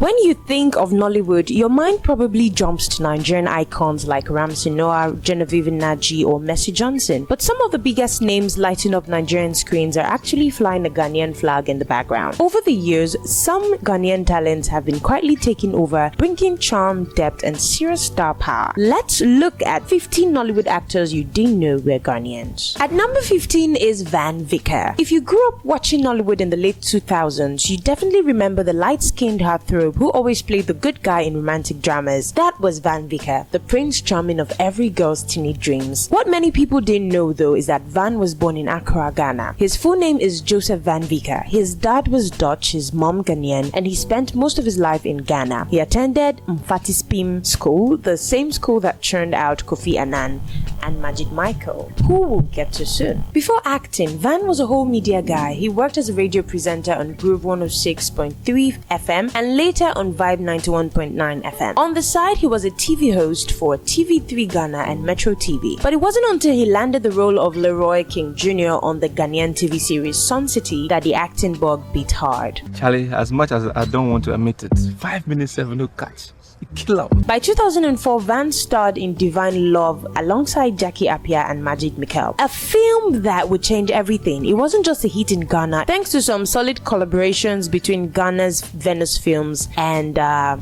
When you think of Nollywood, your mind probably jumps to Nigerian icons like Ramsey Noah, Genevieve Nnaji, or Mercy Johnson. But some of the biggest names lighting up Nigerian screens are actually flying a Ghanaian flag in the background. Over the years, some Ghanaian talents have been quietly taking over, bringing charm, depth, and serious star power. Let's look at 15 Nollywood actors you didn't know were Ghanaians. At number 15 is Van Vicker. If you grew up watching Nollywood in the late 2000s, you definitely remember the light-skinned heartthrob who always played the good guy in romantic dramas. That was Van Vicker, the Prince Charming of every girl's teenage dreams. What many people didn't know though is that Van was born in Accra, Ghana. His full name is Joseph Van Vicker. His dad was Dutch, his mom Ghanaian, and he spent most of his life in Ghana. He attended Mfatispim School, the same school that churned out Kofi Annan and Magid Michael, who we'll get to soon. Before acting, Van was a whole media guy. He worked as a radio presenter on Groove 106.3 FM and later on Vibe 91.9 FM. On the side, he was a TV host for TV3 Ghana and Metro TV. But it wasn't until he landed the role of Leroy King Jr. on the Ghanaian TV series Sun City that the acting bug beat hard. Charlie, as much as I don't want to admit it, 5 minutes, 7 no cuts. Killer. By 2004, Van starred in Divine Love alongside Jackie Appia and Magid Michael, a film that would change everything. It wasn't just a hit in Ghana, thanks to some solid collaborations between Ghana's Venice Films and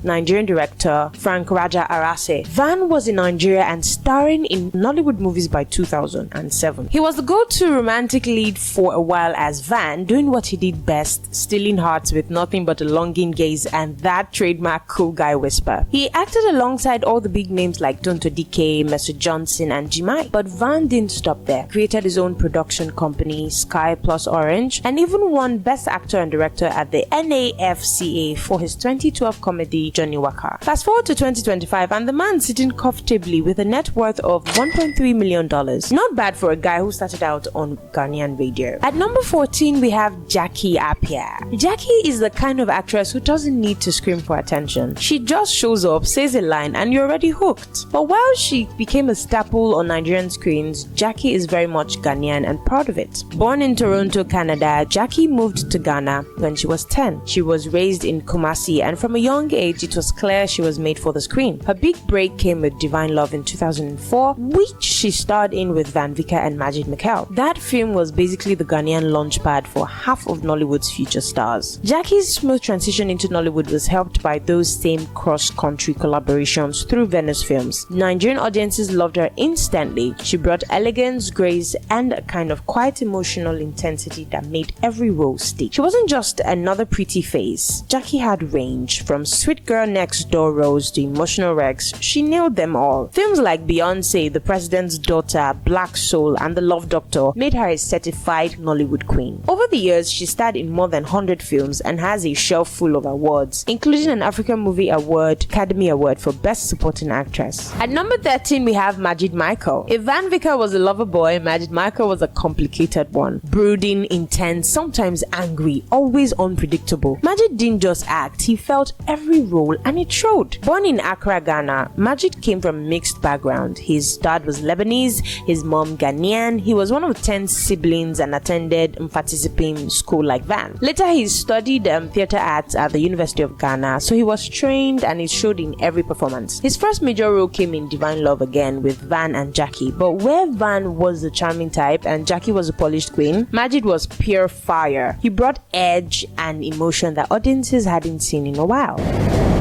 Nigerian director Frank Raja Arase. Van was in Nigeria and starring in Nollywood movies by 2007. He was the go-to romantic lead for a while as Van, doing what he did best, stealing hearts with nothing but a longing gaze and that trademark cool guy whisper. He acted alongside all the big names like Tonto DK, Mercy Johnson, and Jimai. But Van didn't stop there. He created his own production company, Sky Plus Orange, and even won Best Actor and Director at the NAFCA for his 2012 comedy Johnny Walker. Fast forward to 2025, and the man sitting comfortably with a net worth of $1.3 million. Not bad for a guy who started out on Ghanaian radio. At number 14, we have Jackie Appia. Jackie is the kind of actress who doesn't need to scream for attention. She just shows up, says a line, and you're already hooked. But while she became a staple on Nigerian screens, Jackie is very much Ghanaian and proud of it. Born in Toronto, Canada, Jackie moved to Ghana when she was 10. She was raised in Kumasi, and from a young age, it was clear she was made for the screen. Her big break came with Divine Love in 2004, which she starred in with Van Vicker and Magid Michael. That film was basically the Ghanaian launchpad for half of Nollywood's future stars. Jackie's smooth transition into Nollywood was helped by those same cross-country collaborations through Venice Films. Nigerian audiences loved her instantly. She brought elegance, grace, and a kind of quiet emotional intensity that made every role stick. She wasn't just another pretty face. Jackie had range. From sweet girl next door roles to emotional wrecks, she nailed them all. Films like Beyonce, The President's Daughter, Black Soul, and The Love Doctor made her a certified Nollywood queen. Over the years, she starred in more than 100 films and has a shelf full of awards, including an African Movie Award, Academy Award for Best Supporting Actress. At number 13, we have Magid Michael. If Van Vicker was a lover boy, Magid Michael was a complicated one. Brooding, intense, sometimes angry, always unpredictable. Magid didn't just act, he felt every role and it showed. Born in Accra, Ghana, Magid came from a mixed background. His dad was Lebanese, his mom Ghanaian. He was one of 10 siblings and attended Mfatispim School like Van. Later, he studied theatre arts at the University of Ghana, so he was trained and it showed in every performance. His first major role came in Divine Love again with Van and Jackie, but where Van was the charming type and Jackie was a polished queen, Magid was pure fire. He brought edge and emotion that audiences hadn't seen in a while.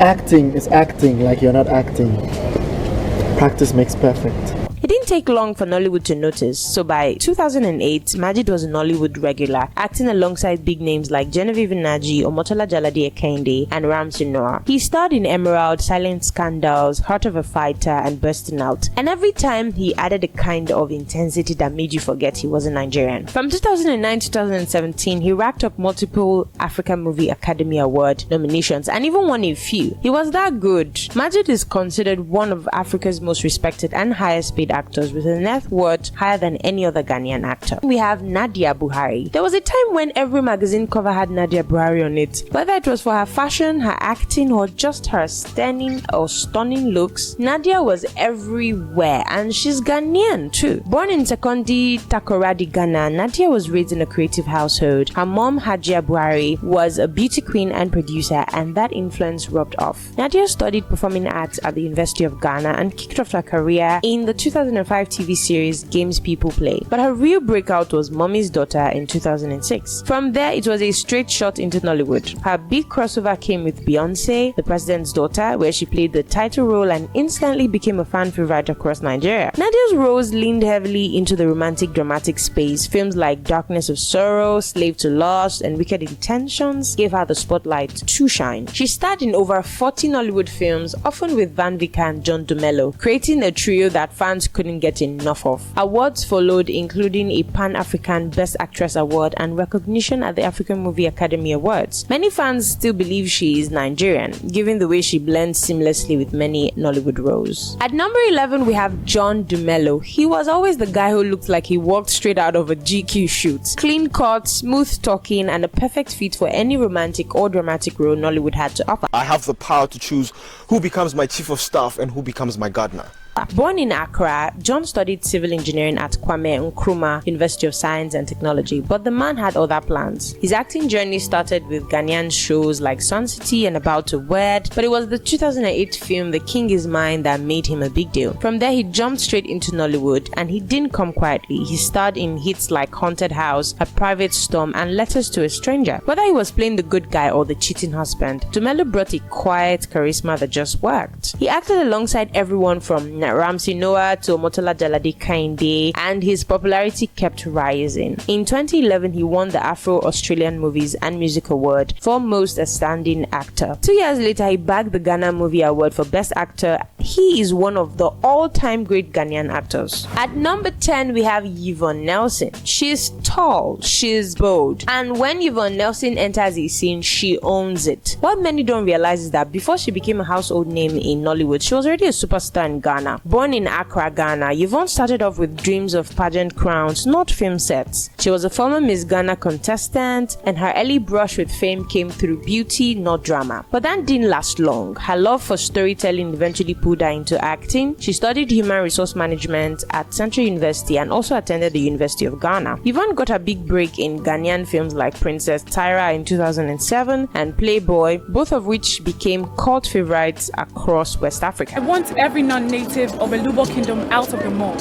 Acting is acting like you're not acting. Practice makes perfect. It didn't take long for Nollywood to notice, so by 2008, Magid was a Nollywood regular, acting alongside big names like Genevieve Nnaji, Omotola Jalade Ekende, and Ramsey Noah. He starred in Emerald, Silent Scandals, Heart of a Fighter, and Bursting Out, and every time he added a kind of intensity that made you forget he was a Nigerian. From 2009 to 2017, he racked up multiple African Movie Academy Award nominations and even won a few. He was that good. Magid is considered one of Africa's most respected and highest paid actors actors with a net worth higher than any other Ghanaian actor. We have Nadia Buhari. There was a time when every magazine cover had Nadia Buhari on it. Whether it was for her fashion, her acting, or just her stunning looks, Nadia was everywhere, and she's Ghanaian too. Born in Sekondi, Takoradi, Ghana, Nadia was raised in a creative household. Her mom, Hajia Buhari, was a beauty queen and producer, and that influence rubbed off. Nadia studied performing arts at the University of Ghana and kicked off her career in the 2005 TV series Games People Play. But her real breakout was Mommy's Daughter in 2006. From there, it was a straight shot into Nollywood. Her big crossover came with Beyonce, the President's Daughter, where she played the title role and instantly became a fan favorite across Nigeria. Nadia's roles leaned heavily into the romantic dramatic space. Films like Darkness of Sorrow, Slave to Lust, and Wicked Intentions gave her the spotlight to shine. She starred in over 40 Nollywood films, often with Van Vika and John Dumelo, creating a trio that fans couldn't get enough of. Awards followed, including a Pan-African Best Actress Award and recognition at the African Movie Academy Awards. Many fans still believe she is Nigerian, given the way she blends seamlessly with many Nollywood roles. At number 11, we have John Dumelo. He was always the guy who looked like he walked straight out of a GQ shoot. Clean cut, smooth talking, and a perfect fit for any romantic or dramatic role Nollywood had to offer. I have the power to choose who becomes my chief of staff and who becomes my gardener. Born in Accra, John studied civil engineering at Kwame Nkrumah University of Science and Technology, but the man had other plans. His acting journey started with Ghanaian shows like Sun City and About to Wed, but it was the 2008 film The King Is Mine that made him a big deal. From there, he jumped straight into Nollywood, and he didn't come quietly. He starred in hits like Haunted House, A Private Storm, and Letters to a Stranger. Whether he was playing the good guy or the cheating husband, Dumelo brought a quiet charisma that just worked. He acted alongside everyone from Ramsey Noah to Omotola Jalade Kainde, and his popularity kept rising. In 2011, he won the Afro Australian Movies and Music Award for Most Outstanding Actor. 2 years later, he bagged the Ghana Movie Award for Best Actor. He is one of the all-time great Ghanaian actors. At number 10, we have Yvonne Nelson. She's tall, she's bold, and when Yvonne Nelson enters a scene, she owns it. What many don't realize is that before she became a household name in Nollywood, she was already a superstar in Ghana. Born in Accra, Ghana, Yvonne started off with dreams of pageant crowns, not film sets. She was a former Miss Ghana contestant, and her early brush with fame came through beauty, not drama. But that didn't last long. Her love for storytelling eventually pulled her into acting. She studied human resource management at Central University and also attended the University of Ghana. Yvonne got her big break in Ghanaian films like Princess Tyra in 2007 and Playboy, both of which became cult favorites across West Africa. I want every non-native of a Lubo kingdom out of the mall.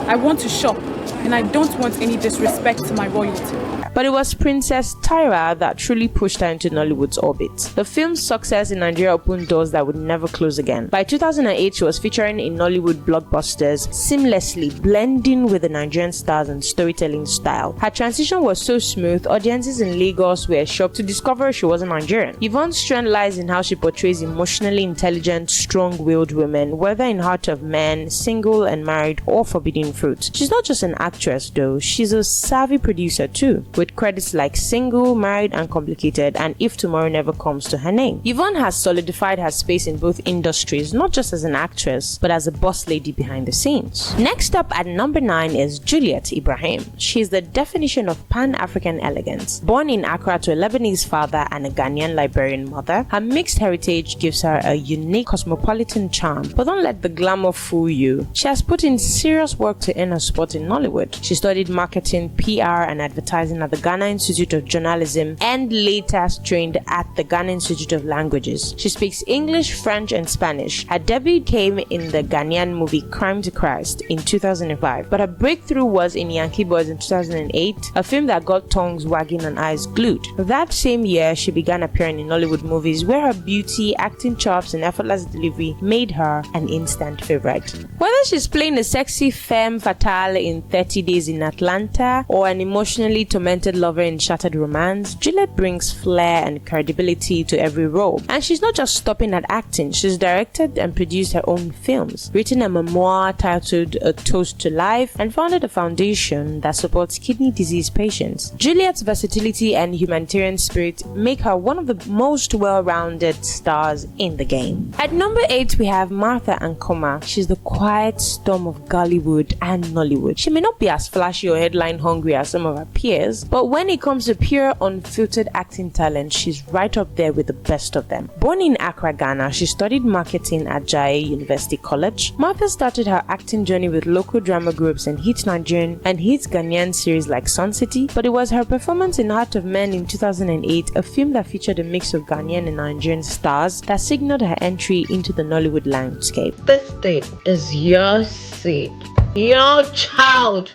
I want to shop, and I don't want any disrespect to my royalty. But it was Princess Tyra that truly pushed her into Nollywood's orbit. The film's success in Nigeria opened doors that would never close again. By 2008, she was featuring in Nollywood blockbusters, seamlessly blending with the Nigerian stars and storytelling style. Her transition was so smooth, audiences in Lagos were shocked to discover she wasn't Nigerian. Yvonne's strength lies in how she portrays emotionally intelligent, strong-willed women, whether in Heart of Man, Single and Married, or Forbidden Fruit. She's not just an actress though, she's a savvy producer too, with credits like Single, Married and Complicated, and If Tomorrow Never Comes to her name. Yvonne has solidified her space in both industries, not just as an actress, but as a boss lady behind the scenes. Next up at number 9 is Juliet Ibrahim. She is the definition of Pan-African elegance. Born in Accra to a Lebanese father and a Ghanaian Liberian mother, her mixed heritage gives her a unique cosmopolitan charm. But don't let the glamour fool you. She has put in serious work to earn her spot in Nollywood. She studied marketing, PR and advertising at the Ghana Institute of Journalism and later trained at the Ghana Institute of Languages. She speaks English, French and Spanish. Her debut came in the Ghanaian movie Crime to Christ in 2005, but her breakthrough was in Yankee Boys in 2008, a film that got tongues wagging and eyes glued. That same year, she began appearing in Nollywood movies where her beauty, acting chops and effortless delivery made her an instant favorite. Whether she's playing a sexy femme fatale in 30 Days in Atlanta or an emotionally tormented talented lover in Shattered Romance, Juliet brings flair and credibility to every role. And she's not just stopping at acting, she's directed and produced her own films, written a memoir titled A Toast to Life, and founded a foundation that supports kidney disease patients. Juliet's versatility and humanitarian spirit make her one of the most well-rounded stars in the game. At number 8, we have Martha Ankoma. She's the quiet storm of Gollywood and Nollywood. She may not be as flashy or headline hungry as some of her peers, but when it comes to pure unfiltered acting talent, she's right up there with the best of them. Born in Accra, Ghana, she studied marketing at Jai University College. Martha started her acting journey with local drama groups and hit Nigerian and hit Ghanaian series like Sun City, but it was her performance in Heart of Man in 2008, a film that featured a mix of Ghanaian and Nigerian stars, that signaled her entry into the Nollywood landscape. This seed is your seed, your child.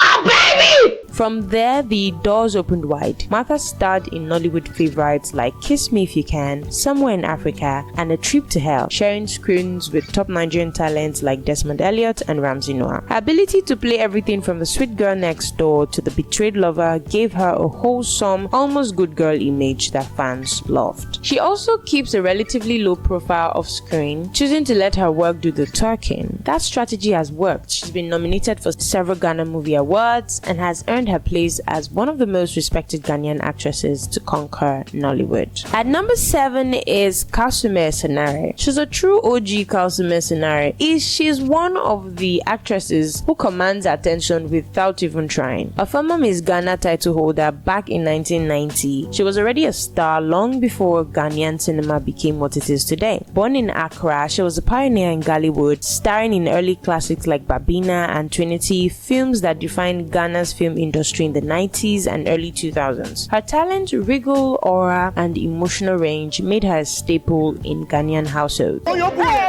Oh, baby! From there, the doors opened wide. Martha starred in Nollywood favorites like Kiss Me If You Can, Somewhere in Africa, and A Trip to Hell, sharing screens with top Nigerian talents like Desmond Elliott and Ramsey Noah. Her ability to play everything from the sweet girl next door to the betrayed lover gave her a wholesome, almost good girl image that fans loved. She also keeps a relatively low profile off screen, choosing to let her work do the talking. That strategy has worked. She's been nominated for several Ghana Movie Awards and has earned her place as one of the most respected Ghanaian actresses to conquer Nollywood. At number 7 is Kasume Sinare. She's a true OG Kasume Sinare. She's one of the actresses who commands attention without even trying. A former Miss Ghana title holder back in 1990, she was already a star long before Ghanaian cinema became what it is today. Born in Accra, she was a pioneer in Gollywood, starring in early classics like Babina and Trinity, films that defined Ghana's film industry in the 90s and early 2000s. Her talent, regal aura, and emotional range made her a staple in Ghanaian households. Hey,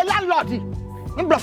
landlord! By the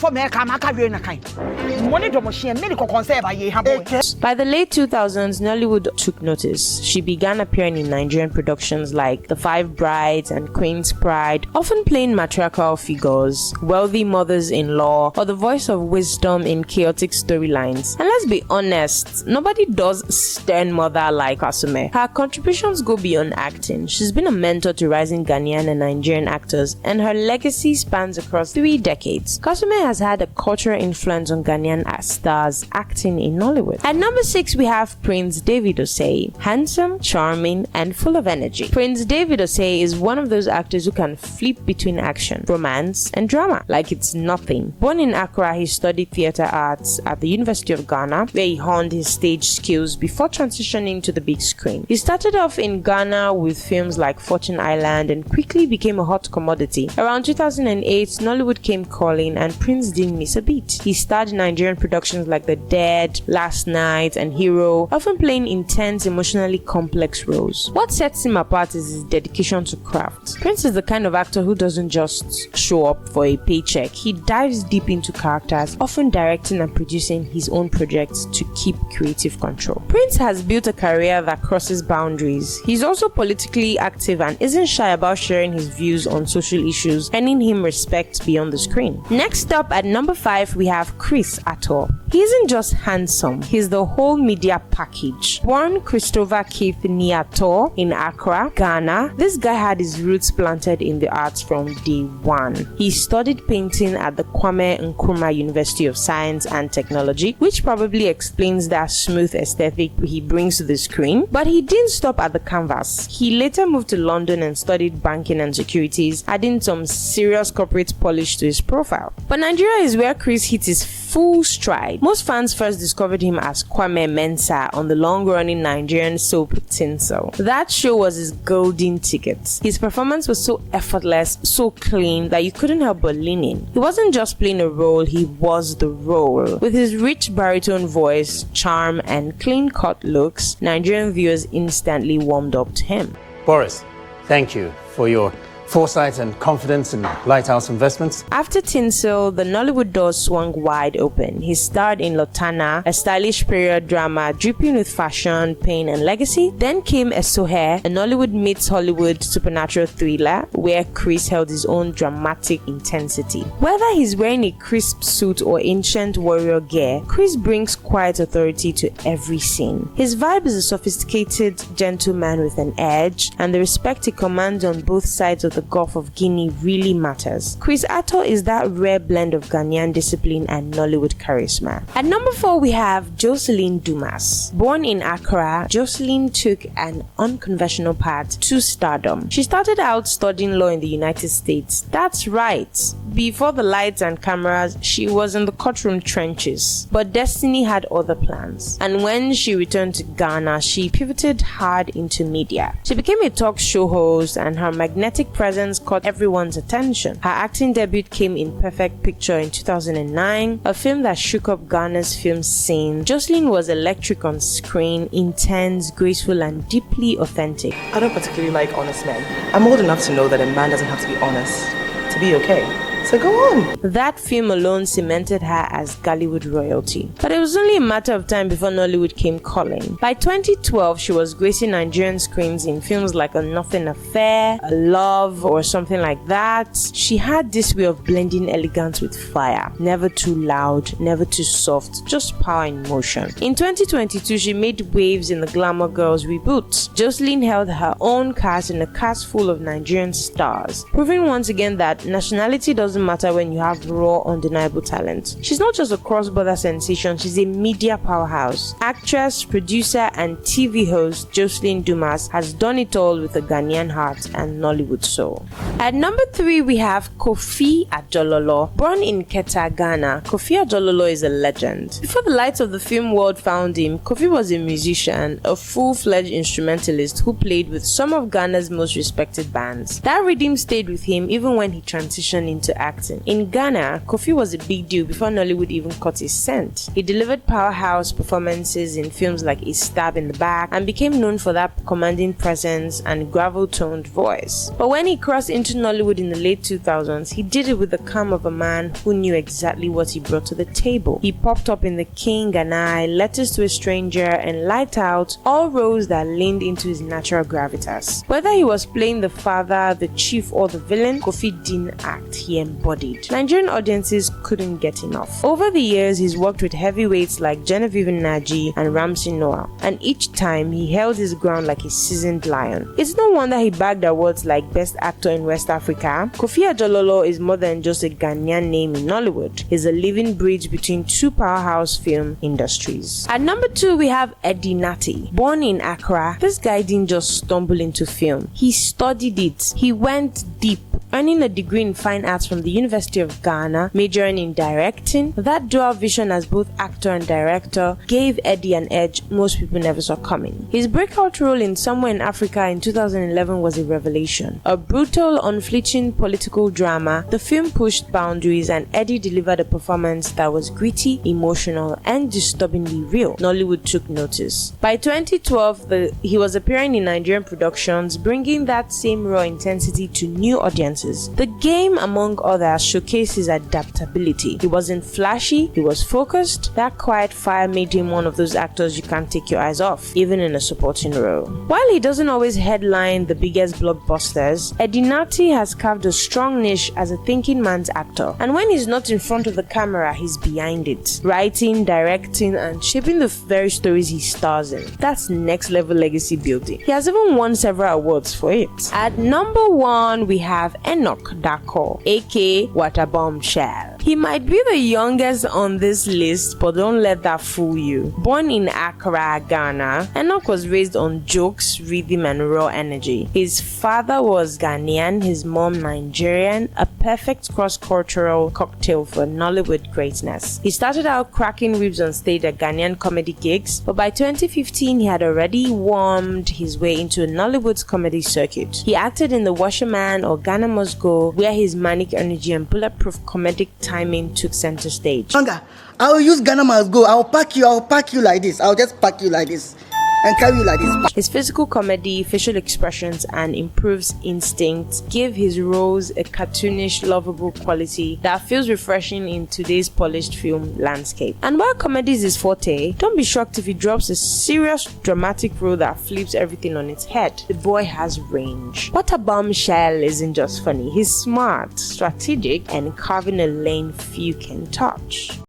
late 2000s, Nollywood took notice. She began appearing in Nigerian productions like The Five Brides and Queen's Pride, often playing matriarchal figures, wealthy mothers-in-law, or the voice of wisdom in chaotic storylines. And let's be honest, nobody does stern mother like Kasume. Her contributions go beyond acting. She's been a mentor to rising Ghanaian and Nigerian actors, and her legacy spans across 3 decades. Kasume has had a cultural influence on Ghanaian stars acting in Nollywood. At number 6, we have Prince David Osay. Handsome, charming, and full of energy. Prince David Osay is one of those actors who can flip between action, romance, and drama like it's nothing. Born in Accra, he studied theatre arts at the University of Ghana, where he honed his stage skills before transitioning to the big screen. He started off in Ghana with films like Fortune Island and quickly became a hot commodity. Around 2008, Nollywood came calling and Prince didn't miss a beat. He starred in Nigerian productions like The Dead, Last Night, and Hero, often playing intense, emotionally complex roles. What sets him apart is his dedication to craft. Prince is the kind of actor who doesn't just show up for a paycheck. He dives deep into characters, often directing and producing his own projects to keep creative control. Prince has built a career that crosses boundaries. He's also politically active and isn't shy about sharing his views on social issues, earning him respect beyond the screen. Next up at number 5, we have Chris Attah. He isn't just handsome, he's the whole media package. Born Christopher Keith Niator in Accra, Ghana, this guy had his roots planted in the arts from day one. He studied painting at the Kwame Nkrumah University of Science and Technology, which probably explains that smooth aesthetic he brings to the screen. But he didn't stop at the canvas. He later moved to London and studied banking and securities, adding some serious corporate polish to his profile. But Nigeria is where Chris hit his full stride. Most fans first discovered him as Kwame Mensah on the long-running Nigerian soap Tinsel. That show was his golden ticket. His performance was so effortless, so clean, that you couldn't help but lean in. He wasn't just playing a role, he was the role. With his rich baritone voice, charm, and clean-cut looks, Nigerian viewers instantly warmed up to him. Boris, thank you for your foresight and confidence in Lighthouse Investments. After Tinsel, the Nollywood doors swung wide open. He starred in Lotana, a stylish period drama dripping with fashion, pain, and legacy. Then came Esohe, a Nollywood meets Hollywood supernatural thriller, where Chris held his own dramatic intensity. Whether he's wearing a crisp suit or ancient warrior gear, Chris brings quiet authority to every scene. His vibe is a sophisticated gentleman with an edge, and the respect he commands on both sides of the Gulf of Guinea really matters. Attah is that rare blend of Ghanaian discipline and Nollywood charisma. At number 4 we have Joseline Dumas. Born in Accra, Joseline took an unconventional path to stardom. She started out studying law in the United States. That's right. Before the lights and cameras, she was in the courtroom trenches. But destiny had other plans. And when she returned to Ghana, she pivoted hard into media. She became a talk show host, and her magnetic presence caught everyone's attention. Her acting debut came in Perfect Picture in 2009, a film that shook up Ghana's film scene. Joseline was electric on screen, intense, graceful, and deeply authentic. I don't particularly like honest men. I'm old enough to know that a man doesn't have to be honest to be okay. So go on. That film alone cemented her as Gollywood royalty. But it was only a matter of time before Nollywood came calling. By 2012, she was gracing Nigerian screens in films like A Nothing Affair, A Love, or something like that. She had this way of blending elegance with fire. Never too loud, never too soft, just power in motion. In 2022, she made waves in the Glamour Girls reboot. Joseline held her own cast in a cast full of Nigerian stars, proving once again that nationality doesn't matter when you have raw, undeniable talent. She's not just a cross-border sensation, she's a media powerhouse. Actress, producer, and TV host Joseline Dumas has done it all with a Ghanaian heart and Nollywood soul. At number 3 we have Kofi Adalo. Born in Keta, Ghana, Kofi Adalo is a legend. Before the lights of the film world found him, Kofi was a musician, a full-fledged instrumentalist who played with some of Ghana's most respected bands. That rhythm stayed with him even when he transitioned into acting. In Ghana, Kofi was a big deal before Nollywood even caught his scent. He delivered powerhouse performances in films like A Stab in the Back and became known for that commanding presence and gravel-toned voice. But when he crossed into Nollywood in the late 2000s, he did it with the calm of a man who knew exactly what he brought to the table. He popped up in The King and I, Letters to a Stranger, and Light Out, all roles that leaned into his natural gravitas. Whether he was playing the father, the chief, or the villain, Kofi didn't act, he embodied. Nigerian audiences couldn't get enough. Over the years, he's worked with heavyweights like Genevieve Nnaji and Ramsey Noah, and each time he held his ground like a seasoned lion. It's no wonder he bagged awards like Best Actor in West Africa. Kofi Adalo is more than just a Ghanaian name in Nollywood. He's a living bridge between two powerhouse film industries. At number 2 we have Edem Edem. Born in Accra, this guy didn't just stumble into film. He studied it. He went deep, earning a degree in fine arts from the University of Ghana, majoring in directing. That dual vision as both actor and director gave Eddie an edge most people never saw coming. His breakout role in Somewhere in Africa in 2011 was a revelation. A brutal, unflinching political drama, the film pushed boundaries and Eddie delivered a performance that was gritty, emotional, and disturbingly real. Nollywood took notice. By 2012, he was appearing in Nigerian productions, bringing that same raw intensity to new audiences. The Game, among others, showcased his adaptability. He wasn't flashy, he was focused. That quiet fire made him one of those actors you can't take your eyes off, even in a supporting role. While he doesn't always headline the biggest blockbusters, Edem Edem has carved a strong niche as a thinking man's actor. And when he's not in front of the camera, he's behind it, writing, directing, and shaping the very stories he stars in. That's next level legacy building. He has even won several awards for it. At number 1 we have Enoch Dor, aka Water Bombshell. He might be the youngest on this list, but don't let that fool you. Born in Accra, Ghana, Enoch was raised on jokes, rhythm, and raw energy. His father was Ghanaian, his mom Nigerian, a perfect cross-cultural cocktail for Nollywood greatness. He started out cracking ribs on stage at Ghanaian comedy gigs, but by 2015 he had already wormed his way into Nollywood's comedy circuit. He acted in The Washerman or Ghana Must Go, where his manic energy and bulletproof comedic timing took center stage. I will use Ghana Must Go. I'll pack you like this. I'll just pack you like this and carry you like this. His physical comedy, facial expressions, and improved instincts give his roles a cartoonish, lovable quality that feels refreshing in today's polished film landscape. And while comedy is his forte, don't be shocked if he drops a serious, dramatic role that flips everything on its head. The boy has range. Water Bombshell isn't just funny, he's smart, strategic, and carving a lane few can touch.